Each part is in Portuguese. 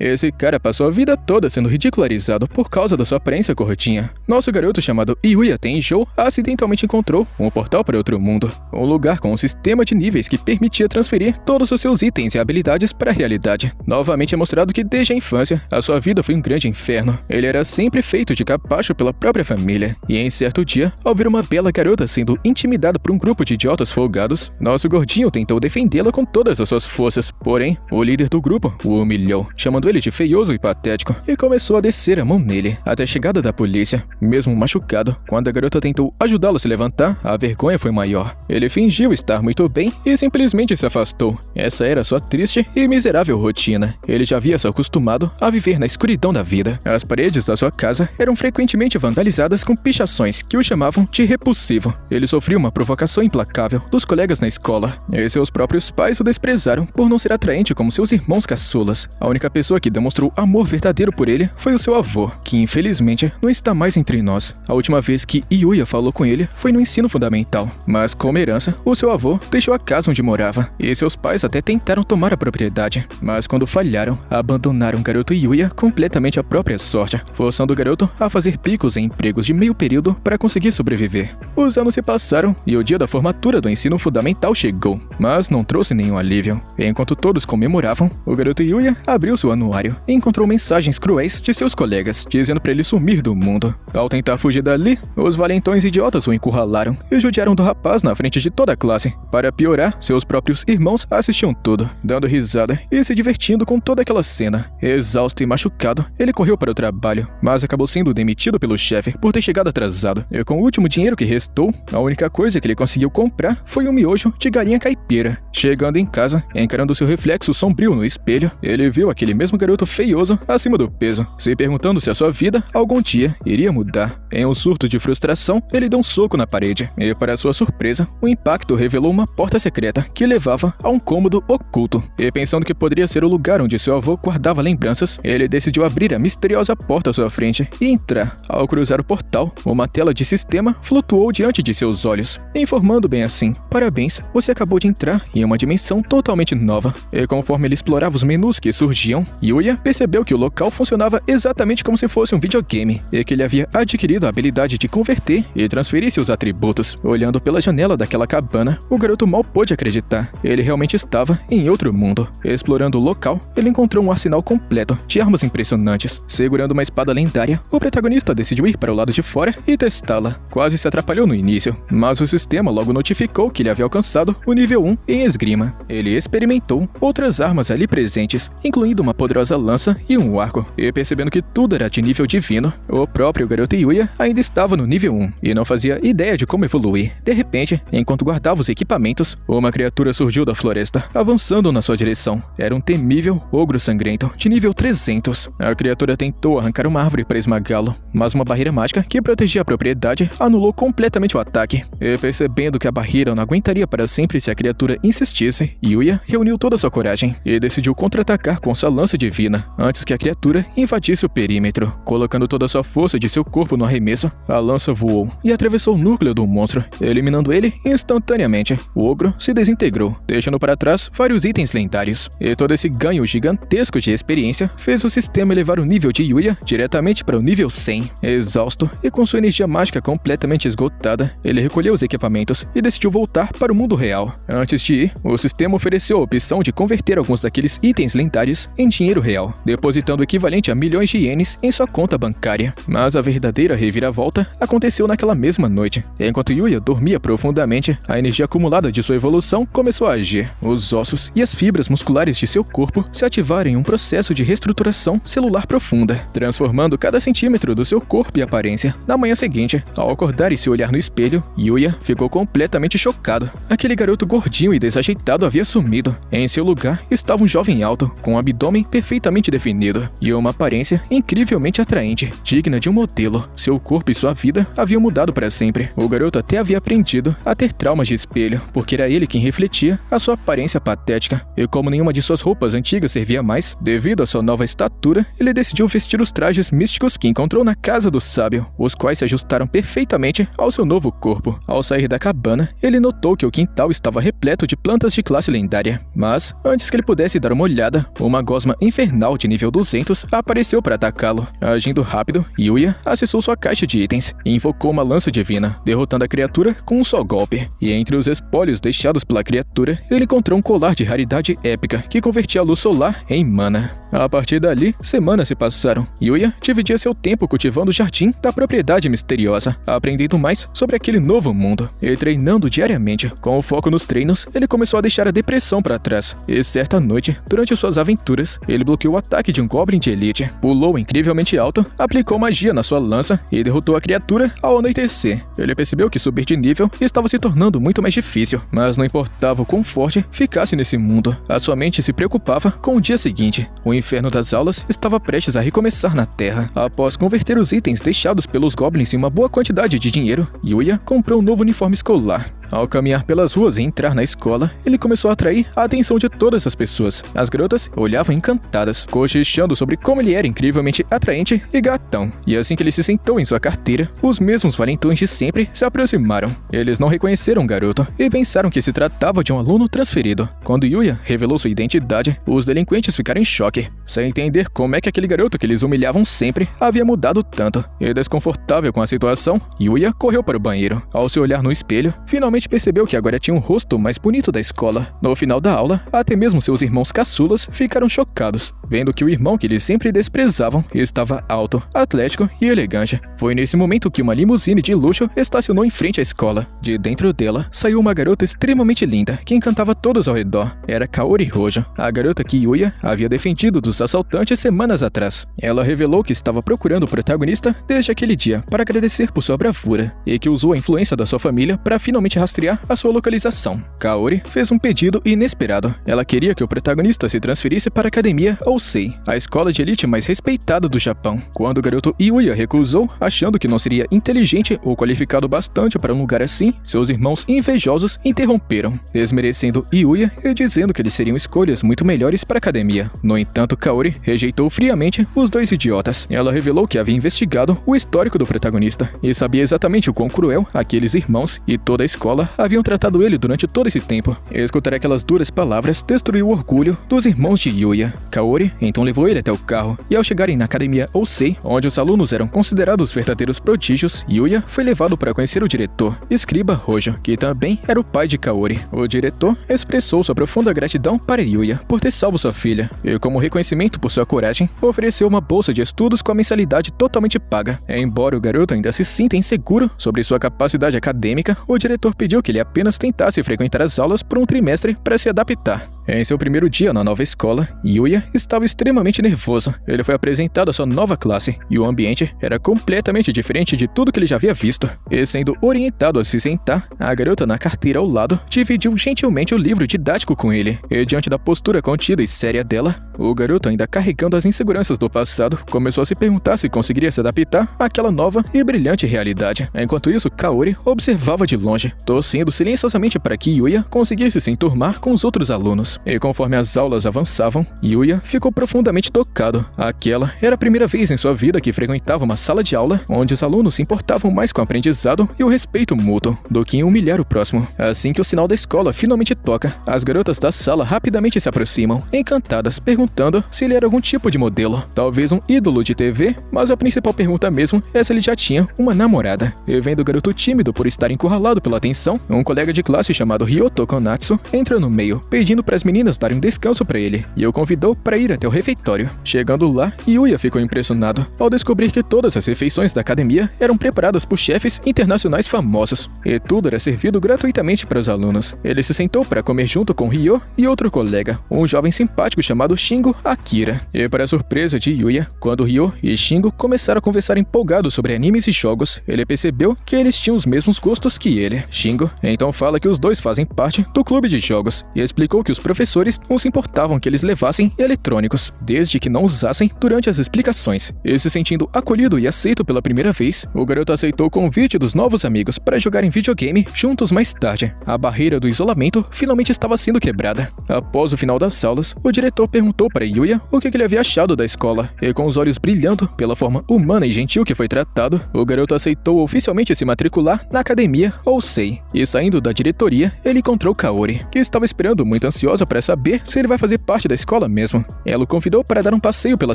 Esse cara passou a vida toda sendo ridicularizado por causa da sua aparência curtinha. Nosso garoto chamado Yuya Tenjou acidentalmente encontrou um portal para outro mundo. Um lugar com um sistema de níveis que permitia transferir todos os seus itens e habilidades para a realidade. Novamente é mostrado que desde a infância, a sua vida foi um grande inferno. Ele era sempre feito de capacho pela própria família. E em certo dia, ao ver uma bela garota sendo intimidada por um grupo de idiotas folgados, nosso gordinho tentou defendê-la com todas as suas forças. Porém, o líder do grupo o humilhou, chamando ele de feioso e patético, e começou a descer a mão nele, até a chegada da polícia. Mesmo machucado, quando a garota tentou ajudá-lo a se levantar, a vergonha foi maior. Ele fingiu estar muito bem e simplesmente se afastou. Essa era sua triste e miserável rotina. Ele já havia se acostumado a viver na escuridão da vida. As paredes da sua casa eram frequentemente vandalizadas com pichações que o chamavam de repulsivo. Ele sofria uma provocação implacável dos colegas na escola, e seus próprios pais o desprezaram por não ser atraente como seus irmãos caçulas. A única pessoa que demonstrou amor verdadeiro por ele foi o seu avô, que infelizmente não está mais entre nós. A última vez que Yuya falou com ele foi no ensino fundamental, mas como herança, o seu avô deixou a casa onde morava, e seus pais até tentaram tomar a propriedade, mas quando falharam, abandonaram o garoto Yuya completamente à própria sorte, forçando o garoto a fazer bicos em empregos de meio período para conseguir sobreviver. Os anos se passaram e o dia da formatura do ensino fundamental chegou, mas não trouxe nenhum alívio. Enquanto todos comemoravam, o garoto Yuya abriu seu anuário e encontrou mensagens cruéis de seus colegas, dizendo para ele sumir do mundo. Ao tentar fugir dali, os valentões idiotas o encurralaram e judiaram do rapaz na frente de toda a classe. Para piorar, seus próprios irmãos assistiam tudo, dando risada e se divertindo com toda aquela cena. Exausto e machucado, ele correu para o trabalho, mas acabou sendo demitido pelo chefe por ter chegado atrasado. E com o último dinheiro que restou, a única coisa que ele conseguiu comprar foi um miojo de galinha caipira. Chegando em casa, encarando seu reflexo sombrio no espelho, ele viu aquele mesmo garoto feioso acima do peso, se perguntando se a sua vida algum dia iria mudar. Em um surto de frustração, ele deu um soco na parede, e para sua surpresa, o impacto revelou uma porta secreta que levava a um cômodo oculto. E pensando que poderia ser o lugar onde seu avô guardava lembranças, ele decidiu abrir a misteriosa porta à sua frente e entrar. Ao cruzar o portal, uma tela de sistema flutuou diante de seus olhos, informando bem assim: parabéns, você acabou de entrar em uma dimensão totalmente nova. E conforme ele explorava os menus que surgiam, Yuya percebeu que o local funcionava exatamente como se fosse um videogame, e que ele havia adquirido a habilidade de converter e transferir seus atributos. Olhando pela janela daquela cabana, o garoto mal pôde acreditar. Ele realmente estava em outro mundo. Explorando o local, ele encontrou um arsenal completo de armas impressionantes. Segurando uma espada lendária, o protagonista decidiu ir para o lado de fora e testá-la. Quase se atrapalhou no início, mas o sistema logo notificou que ele havia alcançado o nível 1 em esgrima. Ele experimentou outras armas ali presentes, incluindo uma poderosa lança e um arco, e percebendo que tudo era de nível divino, o próprio garoto Yuya ainda estava no nível 1 e não fazia ideia de como evoluir. De repente, enquanto guardava os equipamentos, uma criatura surgiu da floresta, avançando na sua direção. Era um temível ogro sangrento, de nível 300. A criatura tentou arrancar uma árvore para esmagá-lo, mas uma barreira mágica que protegia a propriedade anulou completamente o ataque. E percebendo que a barreira não aguentaria para sempre se a criatura insistisse, Yuya reuniu toda a sua coragem e decidiu contra-atacar com sua lança divina, antes que a criatura invadisse o perímetro. Colocando toda a sua força de seu corpo no arremesso, a lança voou e atravessou o núcleo do monstro, eliminando ele instantaneamente. O ogro se desintegrou, deixando para trás vários itens lendários. E todo esse ganho gigantesco de experiência fez o sistema elevar o nível de Yuya diretamente para o nível 100. Exausto e com sua energia mágica completamente esgotada, ele recolheu os equipamentos e decidiu voltar para o mundo real. Antes de ir, o sistema ofereceu a opção de converter alguns daqueles itens lendários em dinheiro real, depositando o equivalente a milhões de ienes em sua conta bancária. Mas a verdadeira reviravolta aconteceu naquela mesma noite. Enquanto Yuya dormia profundamente, a energia acumulada de sua evolução começou a agir. Os ossos e as fibras musculares de seu corpo se ativaram em um processo de reestruturação celular profunda, transformando cada centímetro do seu corpo e aparência. Na manhã seguinte, ao acordar e se olhar no espelho, Yuya ficou completamente chocado. Aquele garoto gordinho e desajeitado havia sumido. Em seu lugar estava um jovem alto, com um abdômen perfeitamente definido e uma aparência incrivelmente atraente, digna de um modelo. Seu corpo e sua vida haviam mudado para sempre. O garoto até havia aprendido a ter traumas de espelho, porque era ele quem refletia a sua aparência patética. E como nenhuma de suas roupas antigas servia mais, devido à sua nova estatura, ele decidiu vestir os trajes místicos que encontrou na casa do sábio, os quais se ajustaram perfeitamente ao seu novo corpo. Ao sair da cabana, ele notou que o quintal estava repleto de plantas de classe lendária. Mas, antes que ele pudesse dar uma olhada, uma gosma infernal de nível 200 apareceu para atacá-lo. Agindo rápido, Yuya acessou sua caixa de itens e invocou uma lança divina, derrotando a criatura com um só golpe. E entre os espólios deixados pela criatura, ele encontrou um colar de raridade épica que convertia a luz solar em mana. A partir dali, semanas se passaram. Yuya dividia seu tempo cultivando o jardim da propriedade misteriosa, aprendendo mais sobre aquele novo mundo e treinando diariamente. Com o foco nos treinos, ele começou a deixar a depressão para trás. E certa noite, durante suas aventuras, ele bloqueou o ataque de um Goblin de elite, pulou incrivelmente alto, aplicou magia na sua lança e derrotou a criatura ao anoitecer. Ele percebeu que subir de nível estava se tornando muito mais difícil, mas não importava o quão forte ficasse nesse mundo. A sua mente se preocupava com o dia seguinte. O inferno das aulas estava prestes a recomeçar na Terra. Após converter os itens deixados pelos Goblins em uma boa quantidade de dinheiro, Yuya comprou um novo uniforme escolar. Ao caminhar pelas ruas e entrar na escola, ele começou a atrair a atenção de todas as pessoas. As garotas olhavam encantadas, cochichando sobre como ele era incrivelmente atraente e gatão. E assim que ele se sentou em sua carteira, os mesmos valentões de sempre se aproximaram. Eles não reconheceram o garoto e pensaram que se tratava de um aluno transferido. Quando Yuya revelou sua identidade, os delinquentes ficaram em choque, sem entender como é que aquele garoto que eles humilhavam sempre havia mudado tanto. E desconfortável com a situação, Yuya correu para o banheiro. Ao se olhar no espelho, finalmente percebeu que agora tinha um rosto mais bonito da escola. No final da aula, até mesmo seus irmãos caçulas ficaram chocados, vendo que o irmão que eles sempre desprezavam estava alto, atlético e elegante. Foi nesse momento que uma limusine de luxo estacionou em frente à escola. De dentro dela, saiu uma garota extremamente linda, que encantava todos ao redor. Era Kaori Hojo, a garota que Yuya havia defendido dos assaltantes semanas atrás. Ela revelou que estava procurando o protagonista desde aquele dia para agradecer por sua bravura, e que usou a influência da sua família para finalmente rastrear a sua localização. Kaori fez um pedido inesperado. Ela queria que o protagonista se transferisse para a Academia Ousei, a escola de elite mais respeitada do Japão. Quando o garoto Yuya recusou, achando que não seria inteligente ou qualificado bastante para um lugar assim, seus irmãos invejosos interromperam, desmerecendo Yuya e dizendo que eles seriam escolhas muito melhores para a academia. No entanto, Kaori rejeitou friamente os dois idiotas. Ela revelou que havia investigado o histórico do protagonista e sabia exatamente o quão cruel aqueles irmãos e toda a escola haviam tratado ele durante todo esse tempo. Escutar aquelas duras palavras destruiu o orgulho dos irmãos de Yuya. Kaori então levou ele até o carro, e ao chegarem na Academia Ousei, onde os alunos eram considerados verdadeiros prodígios, Yuya foi levado para conhecer o diretor, Escriba Hojo, que também era o pai de Kaori. O diretor expressou sua profunda gratidão para Yuya por ter salvo sua filha, e como reconhecimento por sua coragem, ofereceu uma bolsa de estudos com a mensalidade totalmente paga. Embora o garoto ainda se sinta inseguro sobre sua capacidade acadêmica, o diretor pediu que ele apenas tentasse frequentar as aulas por um trimestre para se adaptar. Em seu primeiro dia na nova escola, Yuya estava extremamente nervoso. Ele foi apresentado à sua nova classe, e o ambiente era completamente diferente de tudo que ele já havia visto. E sendo orientado a se sentar, a garota na carteira ao lado dividiu gentilmente o livro didático com ele. E diante da postura contida e séria dela, o garoto, ainda carregando as inseguranças do passado, começou a se perguntar se conseguiria se adaptar àquela nova e brilhante realidade. Enquanto isso, Kaori observava de longe, torcendo silenciosamente para que Yuya conseguisse se enturmar com os outros alunos. E conforme as aulas avançavam, Yuya ficou profundamente tocado. Aquela era a primeira vez em sua vida que frequentava uma sala de aula onde os alunos se importavam mais com o aprendizado e o respeito mútuo do que em humilhar o próximo. Assim que o sinal da escola finalmente toca, as garotas da sala rapidamente se aproximam, encantadas, perguntando se ele era algum tipo de modelo, talvez um ídolo de TV, mas a principal pergunta mesmo é se ele já tinha uma namorada. E vendo o garoto tímido por estar encurralado pela atenção, um colega de classe chamado Ryoto Konatsu entra no meio, pedindo para as meninas darem um descanso para ele, e o convidou para ir até o refeitório. Chegando lá, Yuya ficou impressionado ao descobrir que todas as refeições da academia eram preparadas por chefes internacionais famosos, e tudo era servido gratuitamente para os alunos. Ele se sentou para comer junto com Ryo e outro colega, um jovem simpático chamado Shingo Akira. E para a surpresa de Yuya, quando Ryo e Shingo começaram a conversar empolgados sobre animes e jogos, ele percebeu que eles tinham os mesmos gostos que ele. Shingo então fala que os dois fazem parte do clube de jogos, e explicou que os professores não se importavam que eles levassem eletrônicos, desde que não usassem durante as explicações. E se sentindo acolhido e aceito pela primeira vez, o garoto aceitou o convite dos novos amigos para jogarem videogame juntos mais tarde. A barreira do isolamento finalmente estava sendo quebrada. Após o final das aulas, o diretor perguntou para Yuya o que ele havia achado da escola, e com os olhos brilhando pela forma humana e gentil que foi tratado, o garoto aceitou oficialmente se matricular na Academia Ousei. E saindo da diretoria, ele encontrou Kaori, que estava esperando muito ansiosa curiosa para saber se ele vai fazer parte da escola mesmo. Ela o convidou para dar um passeio pela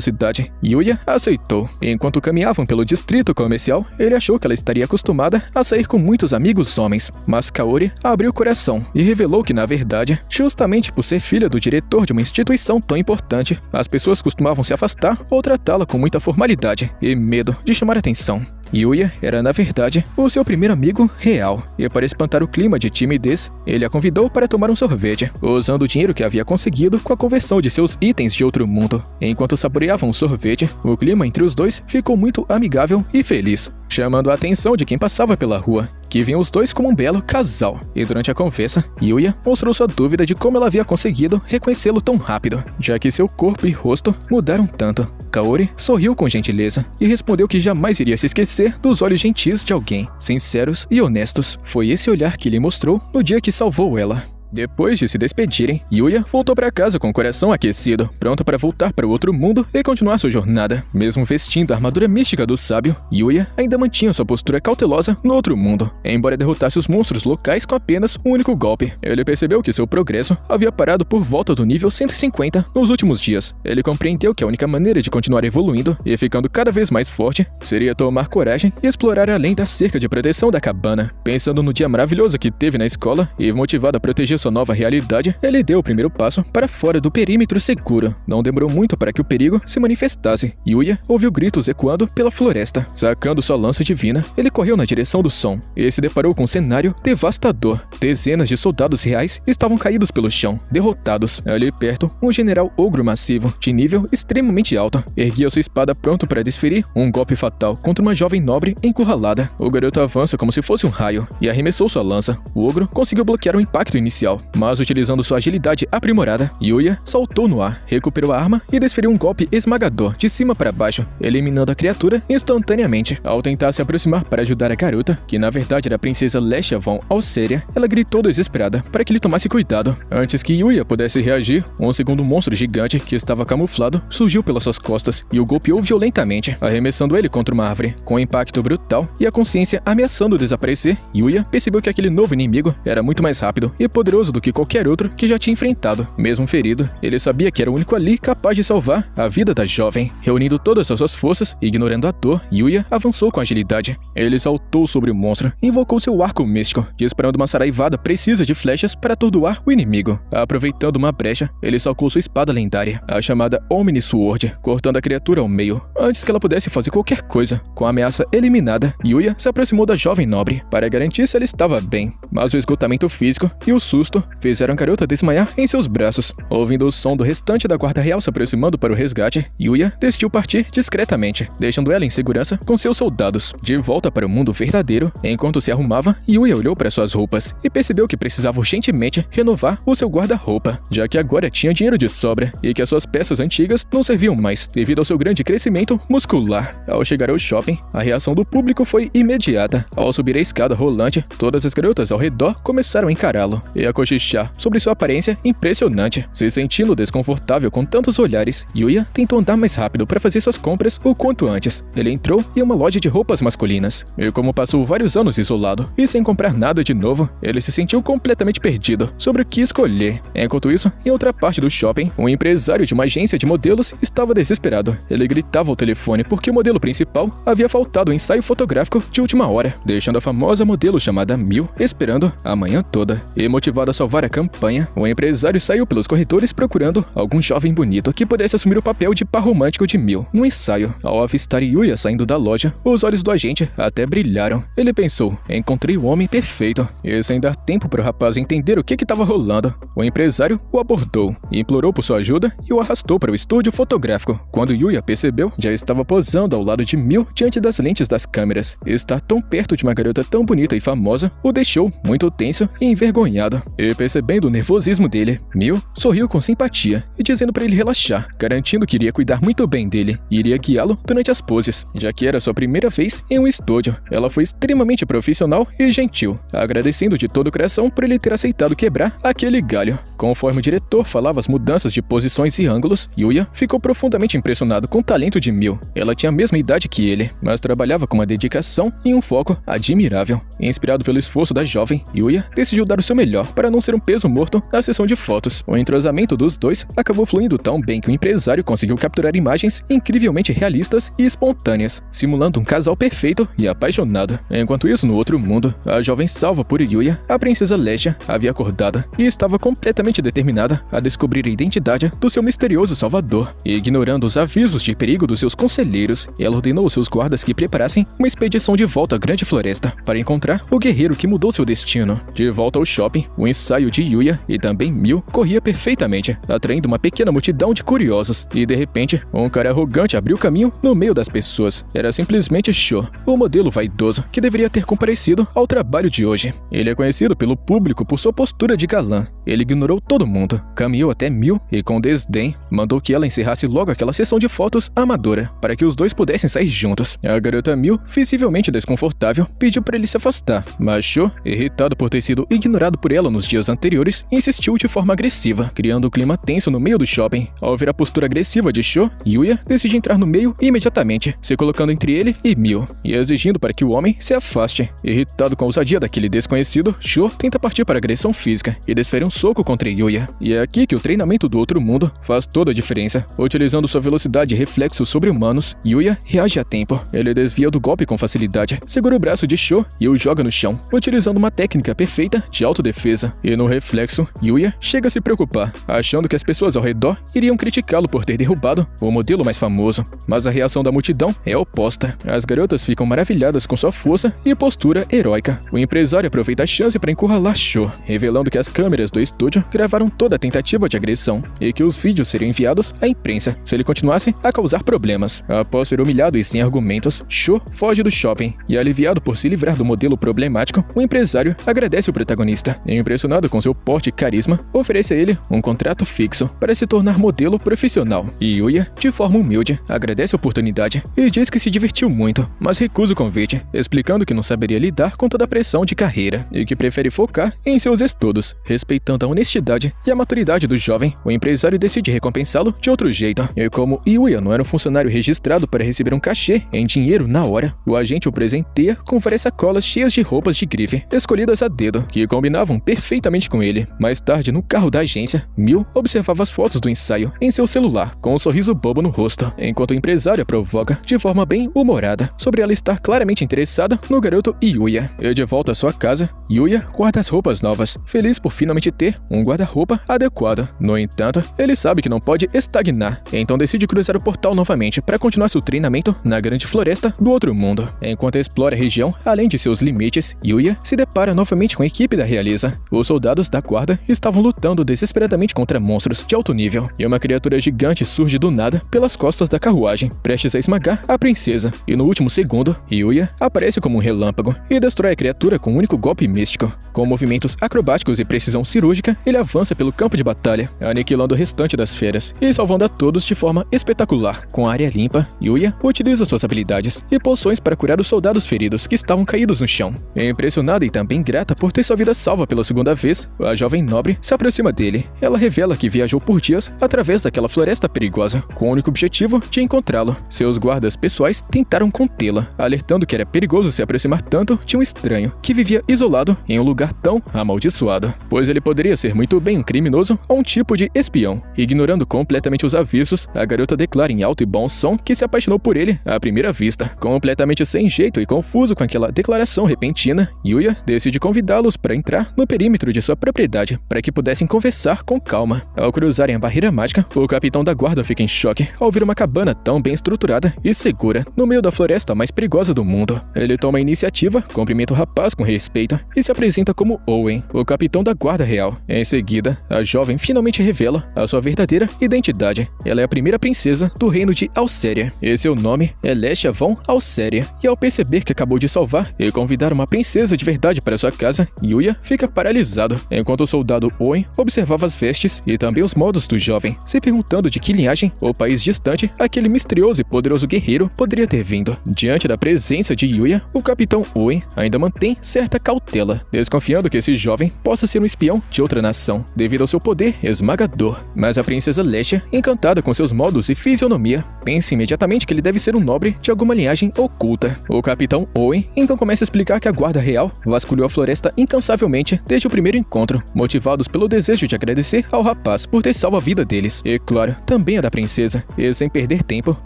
cidade. Yuya aceitou. Enquanto caminhavam pelo distrito comercial, ele achou que ela estaria acostumada a sair com muitos amigos homens. Mas Kaori abriu o coração e revelou que, na verdade, justamente por ser filha do diretor de uma instituição tão importante, as pessoas costumavam se afastar ou tratá-la com muita formalidade e medo de chamar atenção. Yuya era, na verdade, o seu primeiro amigo real, e para espantar o clima de timidez, ele a convidou para tomar um sorvete, usando o dinheiro que havia conseguido com a conversão de seus itens de outro mundo. Enquanto saboreavam o sorvete, o clima entre os dois ficou muito amigável e feliz, chamando a atenção de quem passava pela rua, que viam os dois como um belo casal. E durante a conversa, Yuya mostrou sua dúvida de como ela havia conseguido reconhecê-lo tão rápido, já que seu corpo e rosto mudaram tanto. Kaori sorriu com gentileza e respondeu que jamais iria se esquecer dos olhos gentis de alguém, sinceros e honestos. Foi esse olhar que ele mostrou no dia que salvou ela. Depois de se despedirem, Yuya voltou para casa com o coração aquecido, pronto para voltar para o outro mundo e continuar sua jornada. Mesmo vestindo a armadura mística do sábio, Yuya ainda mantinha sua postura cautelosa no outro mundo. Embora derrotasse os monstros locais com apenas um único golpe, ele percebeu que seu progresso havia parado por volta do nível 150 nos últimos dias. Ele compreendeu que a única maneira de continuar evoluindo e ficando cada vez mais forte seria tomar coragem e explorar além da cerca de proteção da cabana. Pensando no dia maravilhoso que teve na escola e motivado a proteger sua nova realidade, ele deu o primeiro passo para fora do perímetro seguro. Não demorou muito para que o perigo se manifestasse. Yuya ouviu gritos ecoando pela floresta. Sacando sua lança divina, ele correu na direção do som e se deparou com um cenário devastador. Dezenas de soldados reais estavam caídos pelo chão, derrotados. Ali perto, um general ogro massivo, de nível extremamente alto, erguia sua espada pronto para desferir um golpe fatal contra uma jovem nobre encurralada. O garoto avança como se fosse um raio e arremessou sua lança. O ogro conseguiu bloquear o impacto inicial, mas utilizando sua agilidade aprimorada, Yuya saltou no ar, recuperou a arma e desferiu um golpe esmagador de cima para baixo, eliminando a criatura instantaneamente. Ao tentar se aproximar para ajudar a garota, que na verdade era a princesa Lesha von Alceria, ela gritou desesperada para que ele tomasse cuidado. Antes que Yuya pudesse reagir, um segundo monstro gigante que estava camuflado surgiu pelas suas costas e o golpeou violentamente, arremessando ele contra uma árvore. Com um impacto brutal e a consciência ameaçando desaparecer, Yuya percebeu que aquele novo inimigo era muito mais rápido e poderoso do que qualquer outro que já tinha enfrentado. Mesmo ferido, ele sabia que era o único ali capaz de salvar a vida da jovem. Reunindo todas as suas forças e ignorando a dor, Yuya avançou com agilidade. Ele saltou sobre o monstro e invocou seu arco místico, disparando uma saraivada precisa de flechas para atordoar o inimigo. Aproveitando uma brecha, ele sacou sua espada lendária, a chamada Omni Sword, cortando a criatura ao meio. Antes que ela pudesse fazer qualquer coisa, com a ameaça eliminada, Yuya se aproximou da jovem nobre para garantir se ela estava bem, mas o esgotamento físico e o susto fizeram a garota desmaiar em seus braços. Ouvindo o som do restante da guarda real se aproximando para o resgate, Yuya decidiu partir discretamente, deixando ela em segurança com seus soldados. De volta para o mundo verdadeiro, enquanto se arrumava, Yuya olhou para suas roupas e percebeu que precisava urgentemente renovar o seu guarda-roupa, já que agora tinha dinheiro de sobra e que as suas peças antigas não serviam mais devido ao seu grande crescimento muscular. Ao chegar ao shopping, a reação do público foi imediata. Ao subir a escada rolante, todas as garotas ao redor começaram a encará-lo e a cochichar sobre sua aparência impressionante. Se sentindo desconfortável com tantos olhares, Yuya tentou andar mais rápido para fazer suas compras o quanto antes. Ele entrou em uma loja de roupas masculinas, e como passou vários anos isolado e sem comprar nada de novo, ele se sentiu completamente perdido sobre o que escolher. Enquanto isso, em outra parte do shopping, um empresário de uma agência de modelos estava desesperado. Ele gritava ao telefone porque o modelo principal havia faltado o ensaio fotográfico de última hora, deixando a famosa modelo chamada Mil esperando a manhã toda. E motivado a salvar a campanha, o empresário saiu pelos corredores procurando algum jovem bonito que pudesse assumir o papel de par romântico de Mil no ensaio. Ao avistar Yuya saindo da loja, os olhos do agente até brilharam. Ele pensou, encontrei o homem perfeito. E sem dar tempo para o rapaz entender o que estava rolando, o empresário o abordou, implorou por sua ajuda e o arrastou para o estúdio fotográfico. Quando Yuya percebeu, já estava posando ao lado de Mil diante das lentes das câmeras. Estar tão perto de uma garota tão bonita e famosa o deixou muito tenso e envergonhado. E percebendo o nervosismo dele, Mil sorriu com simpatia e dizendo para ele relaxar, garantindo que iria cuidar muito bem dele e iria guiá-lo durante as poses, já que era sua primeira vez em um estúdio. Ela foi extremamente profissional e gentil, agradecendo de todo o coração por ele ter aceitado quebrar aquele galho. Conforme o diretor falava as mudanças de posições e ângulos, Yuya ficou profundamente impressionado com o talento de Mil. Ela tinha a mesma idade que ele, mas trabalhava com uma dedicação e um foco admirável. Inspirado pelo esforço da jovem, Yuya decidiu dar o seu melhor para para não ser um peso morto na sessão de fotos. O entrosamento dos dois acabou fluindo tão bem que o empresário conseguiu capturar imagens incrivelmente realistas e espontâneas, simulando um casal perfeito e apaixonado. Enquanto isso, no outro mundo, a jovem salva por Yuya, a princesa Lesha, havia acordado e estava completamente determinada a descobrir a identidade do seu misterioso salvador. Ignorando os avisos de perigo dos seus conselheiros, ela ordenou aos seus guardas que preparassem uma expedição de volta à Grande Floresta para encontrar o guerreiro que mudou seu destino. De volta ao shopping, o ensaio de Yuya e também Mil corria perfeitamente, atraindo uma pequena multidão de curiosos, e de repente, um cara arrogante abriu caminho no meio das pessoas. Era simplesmente Sho, o modelo vaidoso que deveria ter comparecido ao trabalho de hoje. Ele é conhecido pelo público por sua postura de galã. Ele ignorou todo mundo, caminhou até Mil e, com desdém, mandou que ela encerrasse logo aquela sessão de fotos amadora, para que os dois pudessem sair juntos. A garota Mil, visivelmente desconfortável, pediu para ele se afastar, mas Sho, irritado por ter sido ignorado por ela nos dias anteriores, insistiu de forma agressiva, criando um clima tenso no meio do shopping. Ao ver a postura agressiva de Sho, Yuya decide entrar no meio imediatamente, se colocando entre ele e Mil, e exigindo para que o homem se afaste. Irritado com a ousadia daquele desconhecido, Sho tenta partir para a agressão física e desfere um soco contra Yuya. E é aqui que o treinamento do outro mundo faz toda a diferença. Utilizando sua velocidade e reflexos sobre-humanos, Yuya reage a tempo. Ele desvia do golpe com facilidade, segura o braço de Sho e o joga no chão, utilizando uma técnica perfeita de autodefesa. E no reflexo, Yuya chega a se preocupar, achando que as pessoas ao redor iriam criticá-lo por ter derrubado o modelo mais famoso. Mas a reação da multidão é oposta. As garotas ficam maravilhadas com sua força e postura heróica. O empresário aproveita a chance para encurralar Sho, revelando que as câmeras do estúdio gravaram toda a tentativa de agressão e que os vídeos seriam enviados à imprensa se ele continuasse a causar problemas. Após ser humilhado e sem argumentos, Sho foge do shopping e, aliviado por se livrar do modelo problemático, o empresário agradece o protagonista. Impressionado com seu porte e carisma, oferece a ele um contrato fixo para se tornar modelo profissional. E Yuya, de forma humilde, agradece a oportunidade e diz que se divertiu muito, mas recusa o convite, explicando que não saberia lidar com toda a pressão de carreira e que prefere focar em seus estudos. Respeitando a honestidade e a maturidade do jovem, o empresário decide recompensá-lo de outro jeito. E como Yuya não era um funcionário registrado para receber um cachê em dinheiro na hora, o agente o presenteia com várias sacolas cheias de roupas de grife, escolhidas a dedo, que combinavam perfeitamente com ele. Mais tarde, no carro da agência, Mil observava as fotos do ensaio em seu celular, com um sorriso bobo no rosto, enquanto o empresário a provoca de forma bem humorada sobre ela estar claramente interessada no garoto Yuya. E de volta à sua casa, Yuya guarda as roupas novas, feliz por finalmente ter um guarda-roupa adequado. No entanto, ele sabe que não pode estagnar, então decide cruzar o portal novamente para continuar seu treinamento na Grande Floresta do outro mundo. Enquanto explora a região, além de seus limites, Yuya se depara novamente com a equipe da realeza. Os soldados da guarda estavam lutando desesperadamente contra monstros de alto nível, e uma criatura gigante surge do nada pelas costas da carruagem, prestes a esmagar a princesa. E no último segundo, Yuya aparece como um relâmpago e destrói a criatura com um único golpe místico. Com movimentos acrobáticos e precisão cirúrgica, ele avança pelo campo de batalha, aniquilando o restante das feras e salvando a todos de forma espetacular. Com a área limpa, Yuya utiliza suas habilidades e poções para curar os soldados feridos que estavam caídos no chão. Impressionada e também grata por ter sua vida salva pela segunda vez, a jovem nobre se aproxima dele. Ela revela que viajou por dias através daquela floresta perigosa, com o único objetivo de encontrá-lo. Seus guardas pessoais tentaram contê-la, alertando que era perigoso se aproximar tanto de um estranho que vivia isolado em um lugar tão amaldiçoado, pois ele poderia ser muito bem um criminoso ou um tipo de espião. Ignorando completamente os avisos, a garota declara em alto e bom som que se apaixonou por ele à primeira vista. Completamente sem jeito e confuso com aquela declaração repentina, Yuya decide convidá-los para entrar no perímetro de sua propriedade para que pudessem conversar com calma. Ao cruzarem a barreira mágica, o capitão da guarda fica em choque ao ver uma cabana tão bem estruturada e segura no meio da floresta mais perigosa do mundo. Ele toma a iniciativa, cumprimenta o rapaz com respeito e se apresenta como Owen, o capitão da guarda real. Em seguida, a jovem finalmente revela a sua verdadeira identidade. Ela é a primeira princesa do reino de Alcéria e seu nome é Lesha von Alcéria. E ao perceber que acabou de salvar e convidar uma princesa de verdade para sua casa, Yuya fica paralisado, enquanto o soldado Owen observava as vestes e também os modos do jovem, se perguntando de que linhagem ou país distante aquele misterioso e poderoso guerreiro poderia ter vindo. Diante da presença de Yuya, o capitão Owen ainda mantém certa cautela, desconfiando que esse jovem possa ser um espião de outra nação, devido ao seu poder esmagador. Mas a princesa Lesha, encantada com seus modos e fisionomia, pensa imediatamente que ele deve ser um nobre de alguma linhagem oculta. O capitão Owen então começa a explicar que a guarda real vasculhou a floresta incansavelmente desde durante o primeiro encontro, motivados pelo desejo de agradecer ao rapaz por ter salvo a vida deles, e claro, também a da princesa. E sem perder tempo,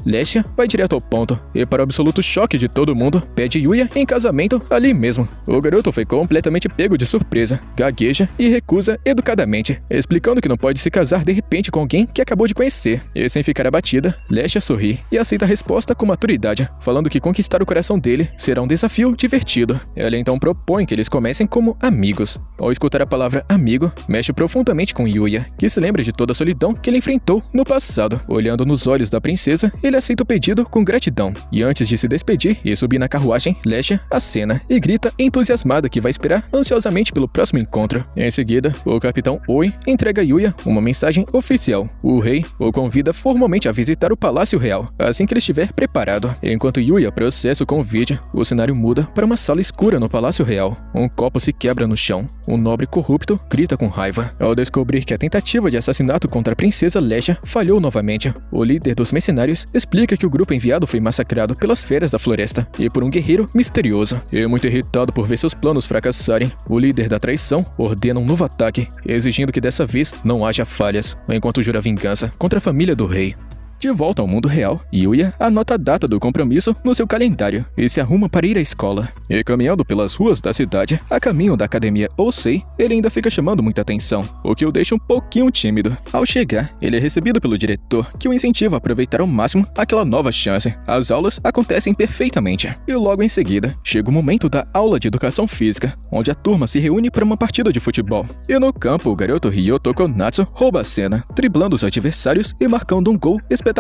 Lesha vai direto ao ponto, e para o absoluto choque de todo mundo, pede Yuya em casamento ali mesmo. O garoto foi completamente pego de surpresa, gagueja e recusa educadamente, explicando que não pode se casar de repente com alguém que acabou de conhecer. E sem ficar abatida, Lesha sorri e aceita a resposta com maturidade, falando que conquistar o coração dele será um desafio divertido. Ela então propõe que eles comecem como amigos. Ao escutar a palavra amigo, mexe profundamente com Yuya, que se lembra de toda a solidão que ele enfrentou no passado. Olhando nos olhos da princesa, ele aceita o pedido com gratidão. E antes de se despedir e subir na carruagem, Lesha acena e grita entusiasmada que vai esperar ansiosamente pelo próximo encontro. Em seguida, o capitão Oi entrega a Yuya uma mensagem oficial. O rei o convida formalmente a visitar o Palácio Real, assim que ele estiver preparado. Enquanto Yuya processa o convite, o cenário muda para uma sala escura no Palácio Real. Um copo se quebra no chão. Um nobre corrupto grita com raiva. Ao descobrir que a tentativa de assassinato contra a princesa Lesha falhou novamente, o líder dos mercenários explica que o grupo enviado foi massacrado pelas feras da floresta e por um guerreiro misterioso. E muito irritado por ver seus planos fracassarem, o líder da traição ordena um novo ataque, exigindo que dessa vez não haja falhas, enquanto jura vingança contra a família do rei. De volta ao mundo real, Yuya anota a data do compromisso no seu calendário e se arruma para ir à escola. E caminhando pelas ruas da cidade, a caminho da academia Osei, ele ainda fica chamando muita atenção, o que o deixa um pouquinho tímido. Ao chegar, ele é recebido pelo diretor, que o incentiva a aproveitar ao máximo aquela nova chance. As aulas acontecem perfeitamente. E logo em seguida, chega o momento da aula de educação física, onde a turma se reúne para uma partida de futebol. E no campo, o garoto Ryo Tokonatsu rouba a cena, driblando os adversários e marcando um gol espetacular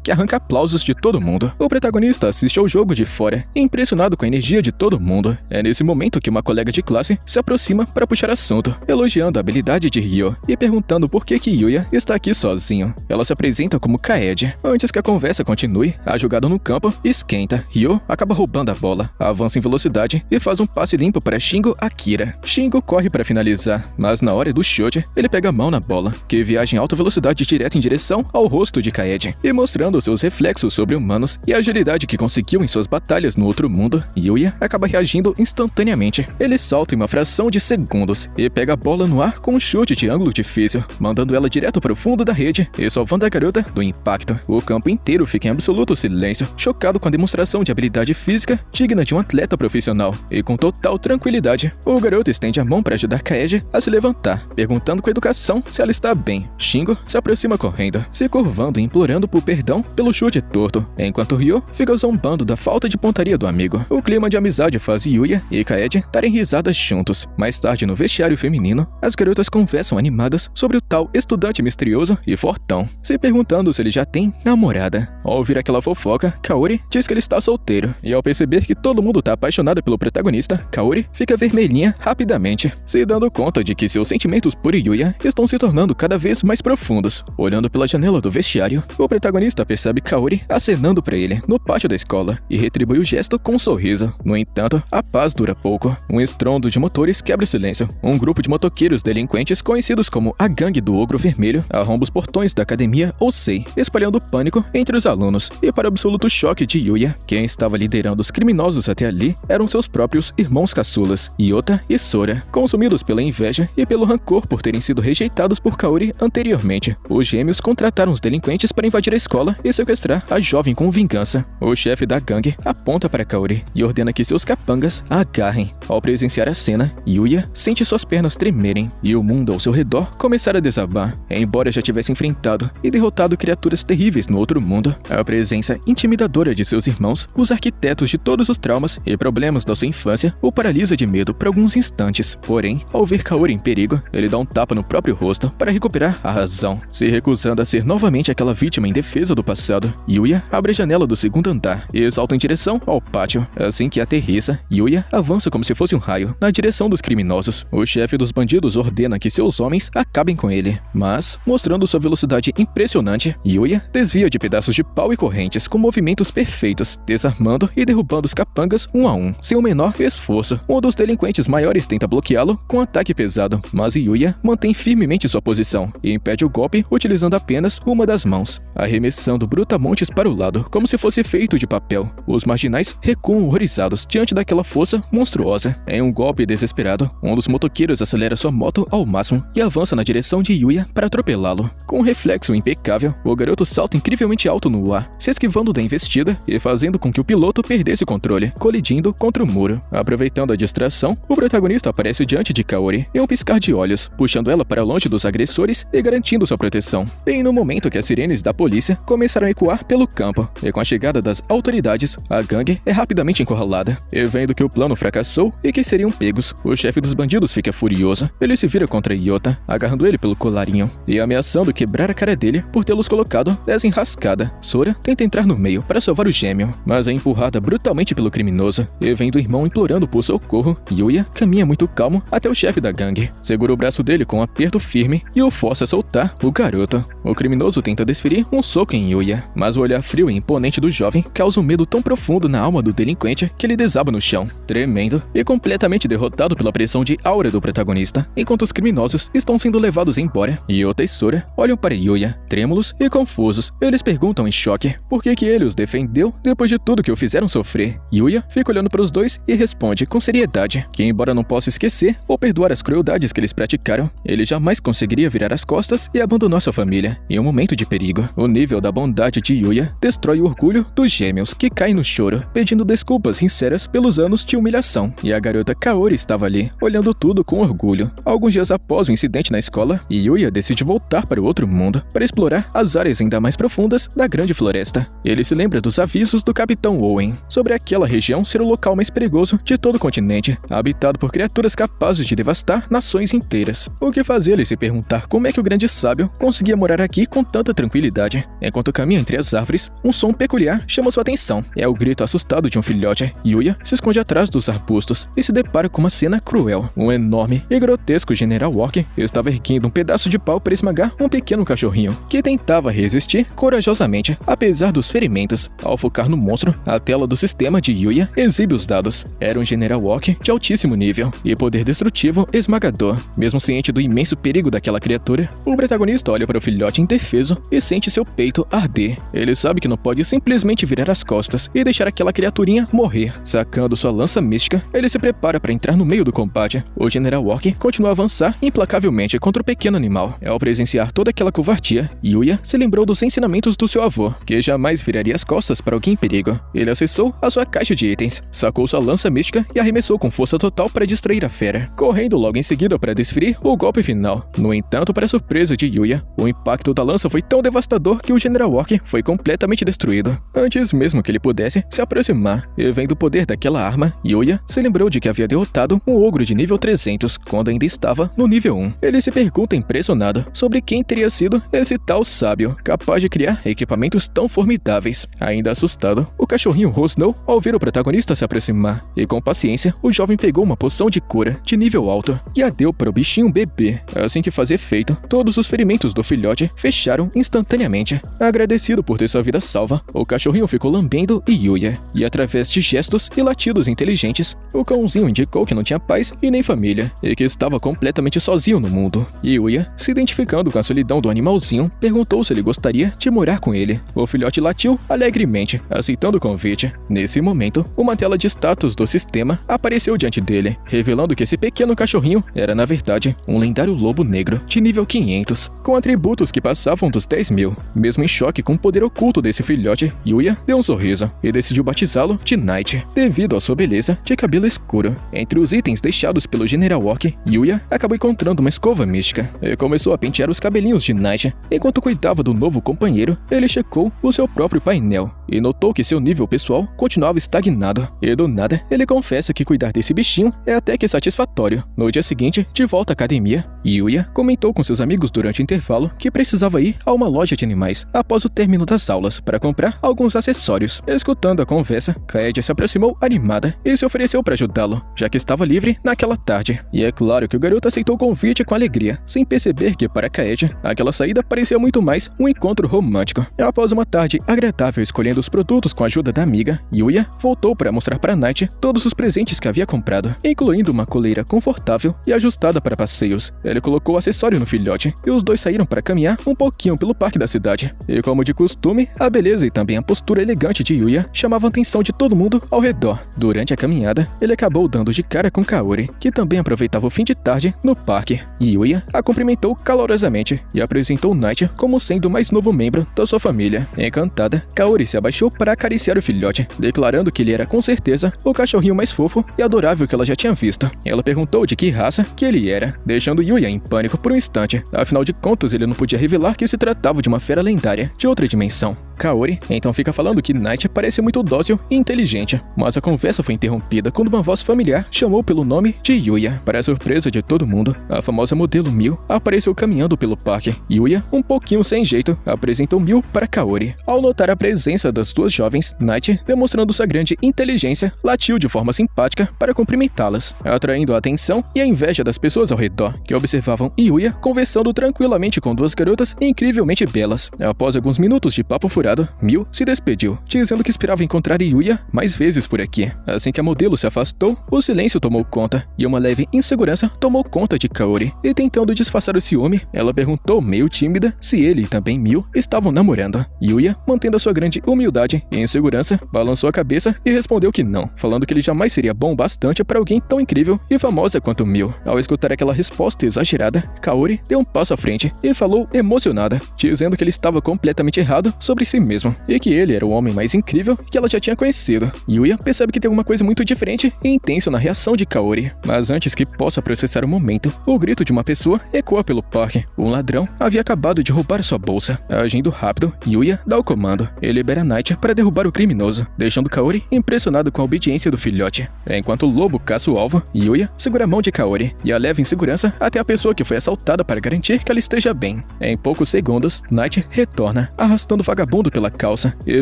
que arranca aplausos de todo mundo. O protagonista assiste ao jogo de fora, impressionado com a energia de todo mundo. É nesse momento que uma colega de classe se aproxima para puxar assunto, elogiando a habilidade de Ryo e perguntando por que Yuya está aqui sozinho. Ela se apresenta como Kaede. Antes que a conversa continue, a jogada no campo esquenta. Ryo acaba roubando a bola, avança em velocidade e faz um passe limpo para Shingo Akira. Shingo corre para finalizar, mas na hora do chute, ele pega a mão na bola, que viaja em alta velocidade direto em direção ao rosto de Kaede. E mostrando seus reflexos sobre-humanos e a agilidade que conseguiu em suas batalhas no outro mundo, Yuya acaba reagindo instantaneamente. Ele salta em uma fração de segundos e pega a bola no ar com um chute de ângulo difícil, mandando ela direto para o fundo da rede e salvando a garota do impacto. O campo inteiro fica em absoluto silêncio, chocado com a demonstração de habilidade física digna de um atleta profissional. E com total tranquilidade, o garoto estende a mão para ajudar Kaede a se levantar, perguntando com educação se ela está bem. Shingo se aproxima correndo, se curvando e implorando por perdão pelo chute torto, enquanto Ryo fica zombando da falta de pontaria do amigo. O clima de amizade faz Yuya e Kaede darem risadas juntos. Mais tarde, no vestiário feminino, as garotas conversam animadas sobre o tal estudante misterioso e fortão, se perguntando se ele já tem namorada. Ao ouvir aquela fofoca, Kaori diz que ele está solteiro, e ao perceber que todo mundo está apaixonado pelo protagonista, Kaori fica vermelhinha rapidamente, se dando conta de que seus sentimentos por Yuya estão se tornando cada vez mais profundos. Olhando pela janela do vestiário, o protagonista percebe Kaori acenando para ele no pátio da escola e retribui o gesto com um sorriso. No entanto, a paz dura pouco. Um estrondo de motores quebra o silêncio. Um grupo de motoqueiros delinquentes conhecidos como a Gangue do Ogro Vermelho arromba os portões da academia Osei, espalhando pânico entre os alunos. E para o absoluto choque de Yuya, quem estava liderando os criminosos até ali eram seus próprios irmãos caçulas, Yota e Sora. Consumidos pela inveja e pelo rancor por terem sido rejeitados por Kaori anteriormente, os gêmeos contrataram os delinquentes para invadir a escola e sequestrar a jovem com vingança. O chefe da gangue aponta para Kaori e ordena que seus capangas a agarrem. Ao presenciar a cena, Yuya sente suas pernas tremerem e o mundo ao seu redor começar a desabar. Embora já tivesse enfrentado e derrotado criaturas terríveis no outro mundo, a presença intimidadora de seus irmãos, os arquitetos de todos os traumas e problemas da sua infância, o paralisa de medo por alguns instantes. Porém, ao ver Kaori em perigo, ele dá um tapa no próprio rosto para recuperar a razão. Se recusando a ser novamente aquela vítima indefesa do passado, Yuya abre a janela do segundo andar e salta em direção ao pátio. Assim que aterrissa, Yuya avança como se fosse um raio na direção dos criminosos. O chefe dos bandidos ordena que seus homens acabem com ele, mas, mostrando sua velocidade impressionante, Yuya desvia de pedaços de pau e correntes com movimentos perfeitos, desarmando e derrubando os capangas um a um, sem o menor esforço. Um dos delinquentes maiores tenta bloqueá-lo com um ataque pesado, mas Yuya mantém firmemente sua posição e impede o golpe utilizando apenas uma das mãos. arremessando brutamontes para o lado, como se fosse feito de papel. Os marginais recuam horrorizados diante daquela força monstruosa. Em um golpe desesperado, um dos motoqueiros acelera sua moto ao máximo e avança na direção de Yuya para atropelá-lo. Com um reflexo impecável, o garoto salta incrivelmente alto no ar, se esquivando da investida e fazendo com que o piloto perdesse o controle, colidindo contra o muro. Aproveitando a distração, o protagonista aparece diante de Kaori em um piscar de olhos, puxando ela para longe dos agressores e garantindo sua proteção. Bem no momento que as sirenes da polícia começaram a ecoar pelo campo, e com a chegada das autoridades, a gangue é rapidamente encurralada. E vendo que o plano fracassou e que seriam pegos, o chefe dos bandidos fica furioso. Ele se vira contra Yota, agarrando ele pelo colarinho e ameaçando quebrar a cara dele por tê-los colocado nessa enrascada. Sora tenta entrar no meio para salvar o gêmeo, mas é empurrada brutalmente pelo criminoso, e vendo o irmão implorando por socorro, Yuya caminha muito calmo até o chefe da gangue, segura o braço dele com um aperto firme e o força a soltar o garoto. O criminoso tenta desferir um soco em Yuya, mas o olhar frio e imponente do jovem causa um medo tão profundo na alma do delinquente que ele desaba no chão, tremendo e completamente derrotado pela pressão de aura do protagonista, enquanto os criminosos estão sendo levados embora. Yota e Sora olham para Yuya, trêmulos e confusos. Eles perguntam em choque por que ele os defendeu depois de tudo que o fizeram sofrer. Yuya fica olhando para os dois e responde com seriedade que, embora não possa esquecer ou perdoar as crueldades que eles praticaram, ele jamais conseguiria virar as costas e abandonar sua família em um momento de perigo. O nível da bondade de Yuya destrói o orgulho dos gêmeos, que caem no choro, pedindo desculpas sinceras pelos anos de humilhação. E a garota Kaori estava ali, olhando tudo com orgulho. Alguns dias após o incidente na escola, Yuya decide voltar para o outro mundo para explorar as áreas ainda mais profundas da grande floresta. Ele se lembra dos avisos do Capitão Owen sobre aquela região ser o local mais perigoso de todo o continente, habitado por criaturas capazes de devastar nações inteiras. O que fazia ele se perguntar como é que o grande sábio conseguia morar aqui com tanta tranquilidade. Enquanto caminha entre as árvores, um som peculiar chama sua atenção. É o grito assustado de um filhote. Yuya se esconde atrás dos arbustos e se depara com uma cena cruel. Um enorme e grotesco General Walker estava erguendo um pedaço de pau para esmagar um pequeno cachorrinho, que tentava resistir corajosamente, apesar dos ferimentos. Ao focar no monstro, a tela do sistema de Yuya exibe os dados. Era um General Walker de altíssimo nível e poder destrutivo esmagador. Mesmo ciente do imenso perigo daquela criatura, o protagonista olha para o filhote indefeso e sente seu peito arder. Ele sabe que não pode simplesmente virar as costas e deixar aquela criaturinha morrer. Sacando sua lança mística, ele se prepara para entrar no meio do combate. O General Walker continua a avançar implacavelmente contra o pequeno animal. Ao presenciar toda aquela covardia, Yuya se lembrou dos ensinamentos do seu avô, que jamais viraria as costas para alguém em perigo. Ele acessou a sua caixa de itens, sacou sua lança mística e arremessou com força total para distrair a fera, correndo logo em seguida para desferir o golpe final. No entanto, para surpresa de Yuya, o impacto da lança foi tão devastador que o General Walker foi completamente destruído, antes mesmo que ele pudesse se aproximar. E vendo o poder daquela arma, Yuya se lembrou de que havia derrotado um ogro de nível 300 quando ainda estava no nível 1. Ele se pergunta impressionado sobre quem teria sido esse tal sábio, capaz de criar equipamentos tão formidáveis. Ainda assustado, o cachorrinho rosnou ao ver o protagonista se aproximar, e com paciência, o jovem pegou uma poção de cura de nível alto e a deu para o bichinho beber. Assim que faz efeito, todos os ferimentos do filhote fecharam instantaneamente. Agradecido por ter sua vida salva, o cachorrinho ficou lambendo Yuya, e através de gestos e latidos inteligentes, o cãozinho indicou que não tinha paz e nem família, e que estava completamente sozinho no mundo. Yuya, se identificando com a solidão do animalzinho, perguntou se ele gostaria de morar com ele. O filhote latiu alegremente, aceitando o convite. Nesse momento, uma tela de status do sistema apareceu diante dele, revelando que esse pequeno cachorrinho era, na verdade, um lendário lobo negro de nível 500, com atributos que passavam dos 10.000. Mesmo em choque com o poder oculto desse filhote, Yuya deu um sorriso e decidiu batizá-lo de Knight, devido à sua beleza de cabelo escuro. Entre os itens deixados pelo General Walker, Yuya acabou encontrando uma escova mística e começou a pentear os cabelinhos de Knight. Enquanto cuidava do novo companheiro, ele checou o seu próprio painel e notou que seu nível pessoal continuava estagnado. E do nada, ele confessa que cuidar desse bichinho é até que satisfatório. No dia seguinte, de volta à academia, Yuya comentou com seus amigos durante o intervalo que precisava ir a uma loja de animais após o término das aulas para comprar alguns acessórios. Escutando a conversa, Kaede se aproximou animada e se ofereceu para ajudá-lo, já que estava livre naquela tarde. E é claro que o garoto aceitou o convite com alegria, sem perceber que para Kaede, aquela saída parecia muito mais um encontro romântico. E após uma tarde agradável escolhendo os produtos com a ajuda da amiga, Yuya voltou para mostrar para Knight todos os presentes que havia comprado, incluindo uma coleira confortável e ajustada para passeios. Ele colocou o acessório no filhote e os dois saíram para caminhar um pouquinho pelo parque da cidade. humildade. E como de costume, a beleza e também a postura elegante de Yuya chamavam a atenção de todo mundo ao redor. Durante a caminhada, ele acabou dando de cara com Kaori, que também aproveitava o fim de tarde no parque. Yuya a cumprimentou calorosamente e apresentou Night como sendo o mais novo membro da sua família. Encantada, Kaori se abaixou para acariciar o filhote, declarando que ele era com certeza o cachorrinho mais fofo e adorável que ela já tinha visto. Ela perguntou de que raça que ele era, deixando Yuya em pânico por um instante. Afinal de contas, ele não podia revelar que se tratava de uma fera lendária de outra dimensão. Kaori então fica falando que Night parece muito dócil e inteligente, mas a conversa foi interrompida quando uma voz familiar chamou pelo nome de Yuya. Para a surpresa de todo mundo, a famosa modelo Miu apareceu caminhando pelo parque. Yuya, um pouquinho sem jeito, apresentou Miu para Kaori. Ao notar a presença das duas jovens, Night, demonstrando sua grande inteligência, latiu de forma simpática para cumprimentá-las, atraindo a atenção e a inveja das pessoas ao redor, que observavam Yuya conversando tranquilamente com duas garotas incrivelmente belas. Após alguns minutos de papo furado, Miu se despediu, dizendo que esperava encontrar Yuya mais vezes por aqui. Assim que a modelo se afastou, o silêncio tomou conta e uma leve insegurança tomou conta de Kaori. E tentando disfarçar o ciúme, ela perguntou meio tímida se ele e também Miu estavam namorando. Yuya, mantendo a sua grande humildade e insegurança, balançou a cabeça e respondeu que não, falando que ele jamais seria bom bastante para alguém tão incrível e famosa quanto Miu. Ao escutar aquela resposta exagerada, Kaori deu um passo à frente e falou emocionada, dizendo que ele estava completamente errado sobre si mesmo e que ele era o homem mais incrível que ela já tinha conhecido. Yuya percebe que tem alguma coisa muito diferente e intensa na reação de Kaori, mas antes que possa processar o momento, o grito de uma pessoa ecoa pelo parque. Um ladrão havia acabado de roubar sua bolsa. Agindo rápido, Yuya dá o comando e libera Night para derrubar o criminoso, deixando Kaori impressionado com a obediência do filhote. Enquanto o lobo caça o alvo, Yuya segura a mão de Kaori e a leva em segurança até a pessoa que foi assaltada para garantir que ela esteja bem. Em poucos segundos, Night retorna, arrastando o vagabundo pela calça, e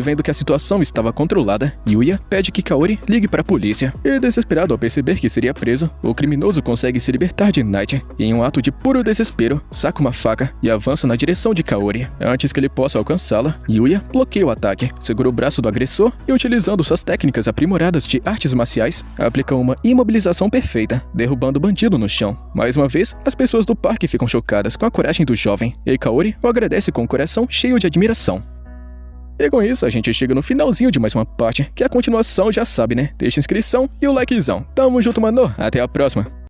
vendo que a situação estava controlada, Yuya pede que Kaori ligue para a polícia. E desesperado ao perceber que seria preso, o criminoso consegue se libertar de Night e, em um ato de puro desespero, saca uma faca e avança na direção de Kaori. Antes que ele possa alcançá-la, Yuya bloqueia o ataque, segura o braço do agressor e, utilizando suas técnicas aprimoradas de artes marciais, aplica uma imobilização perfeita, derrubando o bandido no chão. Mais uma vez, as pessoas do parque ficam chocadas com a coragem do jovem, e Kaori o agradece com o coração cheio de admiração. E com isso, a gente chega no finalzinho de mais uma parte, que a continuação já sabe, né? Deixa a inscrição e o likezão. Tamo junto, mano. Até a próxima.